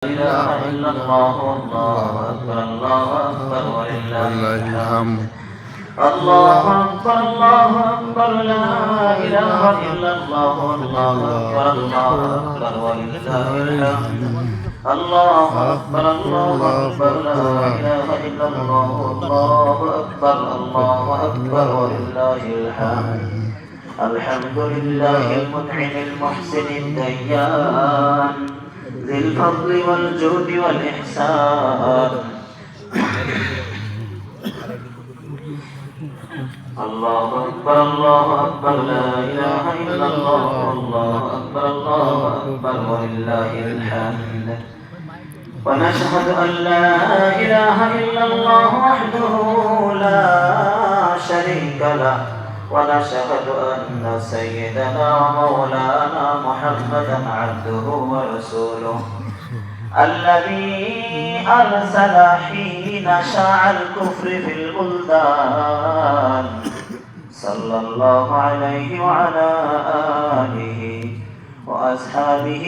إله إلا الله والله أكبر الله أكبر ولله الحمد الله أكبر الله أكبر لا إله إلا الله والله أكبر الله أكبر ولله الحمد الله أكبر الله أكبر لا إله إلا الله والله أكبر الله أكبر ولله الحمد الحمد لله المنعم المحسن الديان ذي الفضل والجود والإحسان الله أكبر الله أكبر لا إله إلا الله الله أكبر الله أكبر ولله الحمد ونشهد أن لا إله إلا الله وحده لا شريك له ونشهد أن سيدنا ومولانا محمدا عبده ورسوله الذي أرسل حين شاع الكفر في البلدان صلى الله عليه وعلى آله وأصحابه